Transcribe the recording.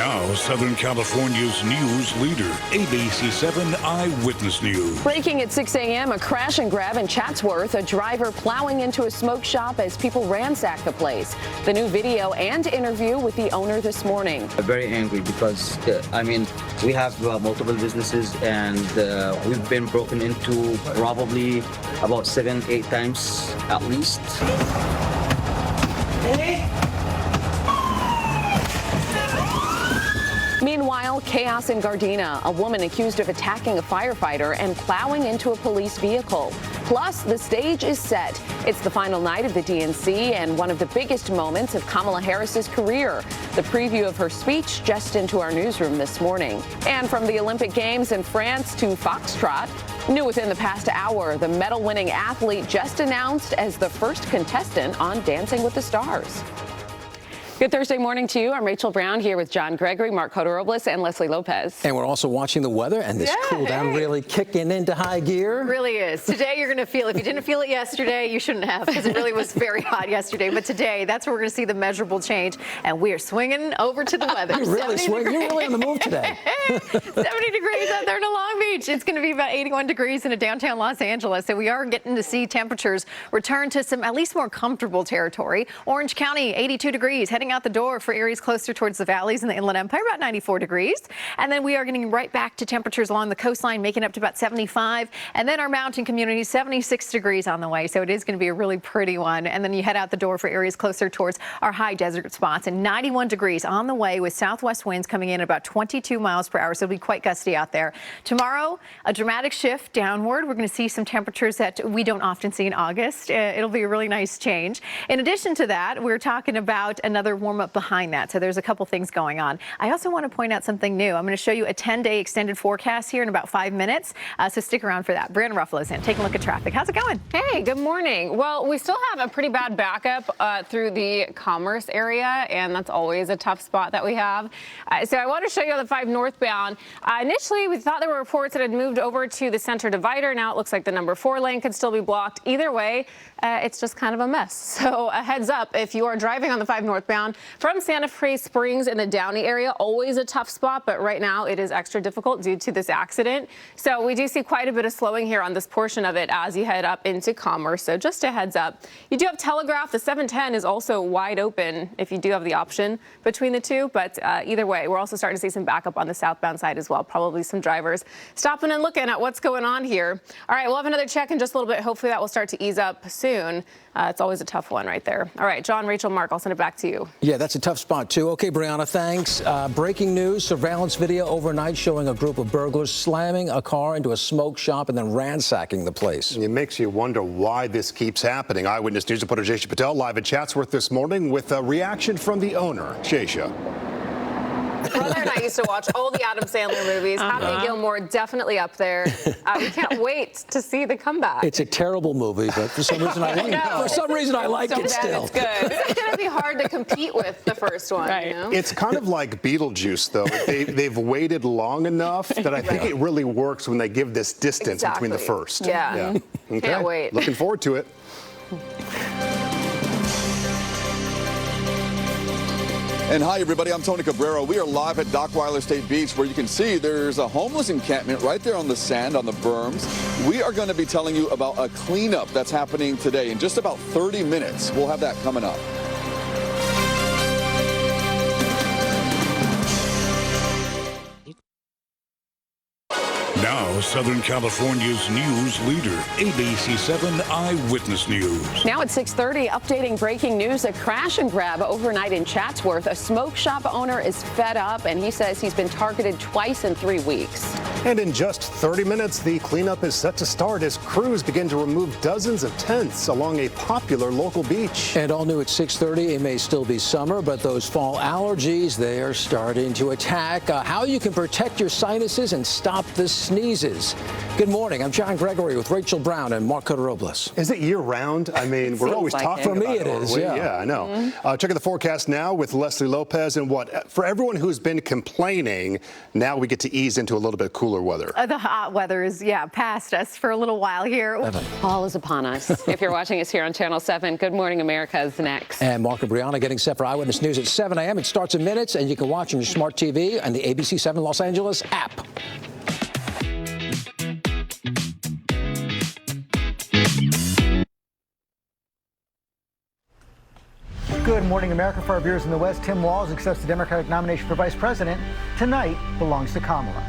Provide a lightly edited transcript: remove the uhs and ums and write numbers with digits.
Now, Southern California's news leader, ABC 7 Eyewitness News. Breaking at 6 a.m., a crash and grab in Chatsworth, a driver plowing into a smoke shop as people ransack the place. The new video and interview with the owner this morning. I'm very angry because, we have multiple businesses and we've been broken into probably about 7-8 times at least. Meanwhile, chaos in Gardena. A woman accused of attacking a firefighter and plowing into a police vehicle. Plus, the stage is set. It's the final night of the DNC and one of the biggest moments of Kamala Harris's career. The preview of her speech just into our newsroom this morning. And from the Olympic Games in France to Foxtrot, new within the past hour, the medal-winning athlete just announced as the first contestant on Dancing with the Stars. Good Thursday morning to you. I'm Rachel Brown here with John Gregory, Marc Cota-Robles, and Leslie Lopez. And we're also watching the weather, and this cool down really kicking into high gear. It really is. Today you're going to feel, if you didn't feel it yesterday, you shouldn't have, because it really was very hot yesterday. But today, that's where we're going to see the measurable change, and we are swinging over to the weather. You're really swinging. You're really on the move today. 70 degrees out there in Long Beach. It's going to be about 81 degrees in downtown Los Angeles. So we are getting to see temperatures return to some at least more comfortable territory. Orange County, 82 degrees, heading out the door for areas closer towards the valleys and the Inland Empire, about 94 degrees. And then we are getting right back to temperatures along the coastline, making up to about 75. And then our mountain community, 76 degrees on the way. So it is going to be a really pretty one. And then you head out the door for areas closer towards our high desert spots, and 91 degrees on the way with southwest winds coming in at about 22 miles per hour. So it'll be quite gusty out there. Tomorrow, a dramatic shift downward. We're going to see some temperatures that we don't often see in August. It'll be a really nice change. In addition to that, we're talking about another warm up behind that. So there's a couple things going on. I also want to point out something new. I'm going to show you a 10-day extended forecast here in about 5 minutes. So stick around for that. Brandon Ruffalo's in. Take a look at traffic. How's it going? Hey, good morning. Well, we still have a pretty bad backup through the Commerce area, and that's always a tough spot that we have. So I want to show you on the 5 northbound. Initially, we thought there were reports that had moved over to the center divider. Now it looks like the number 4 lane could still be blocked. Either way, it's just kind of a mess. So a heads up, if you are driving on the 5 northbound from Santa Fe Springs in the Downey area, always a tough spot, but right now it is extra difficult due to this accident. So we do see quite a bit of slowing here on this portion of it as you head up into Commerce. So just a heads up. You do have Telegraph. The 710 is also wide open if you do have the option between the two, but either way, we're also starting to see some backup on the southbound side as well. Probably some drivers stopping and looking at what's going on here. All right, we'll have another check in just a little bit. Hopefully that will start to ease up soon. It's always a tough one right there. All right, John, Rachel, Marc, I'll send it back to you. Yeah, that's a tough spot, too. Okay, Brianna, thanks. Breaking news, surveillance video overnight showing a group of burglars slamming a car into a smoke shop and then ransacking the place. It makes you wonder why this keeps happening. Eyewitness News reporter Jaysha Patel live at Chatsworth this morning with a reaction from the owner. Jaysha. Brother and I used to watch all the Adam Sandler movies. Happy Gilmore definitely up there. We can't wait to see the comeback. It's a terrible movie, but for some reason I like it. For some reason I like it still. It's good. It's going to be hard to compete with the first one. Right. You know? It's kind of like Beetlejuice, though. They've waited long enough that I think it really works when they give this distance between the first. Yeah. Okay. Can't wait. Looking forward to it. And hi, everybody. I'm Tony Cabrera. We are live at Dockweiler State Beach, where you can see there's a homeless encampment right there on the sand, on the berms. We are going to be telling you about a cleanup that's happening today in just about 30 minutes. We'll have that coming up. Now, Southern California's news leader, ABC 7 Eyewitness News. Now at 6:30, updating breaking news, a crash and grab overnight in Chatsworth. A smoke shop owner is fed up, and he says he's been targeted twice in 3 weeks. And in just 30 minutes, the cleanup is set to start as crews begin to remove dozens of tents along a popular local beach. And all new at 6:30, it may still be summer, but those fall allergies, they are starting to attack. How you can protect your sinuses and stop the sneezing sneezes. Good morning. I'm John Gregory with Rachel Brown and Marc Cota-Robles. Is it year-round? I mean, we're always talking For me, about it is, aren't we? yeah. Yeah, I know. Checking the forecast now with Leslie Lopez. And what, for everyone who's been complaining, now we get to ease into a little bit cooler weather. The hot weather is, past us for a little while here. Fall is upon us. If you're watching us here on Channel 7, Good Morning America is next. And Marc and Brianna getting set for Eyewitness News at 7 a.m. It starts in minutes, and you can watch on your smart TV and the ABC 7 Los Angeles app. Good morning, America. For our viewers in the West, Tim Walz accepts the Democratic nomination for vice president. Tonight belongs to Kamala.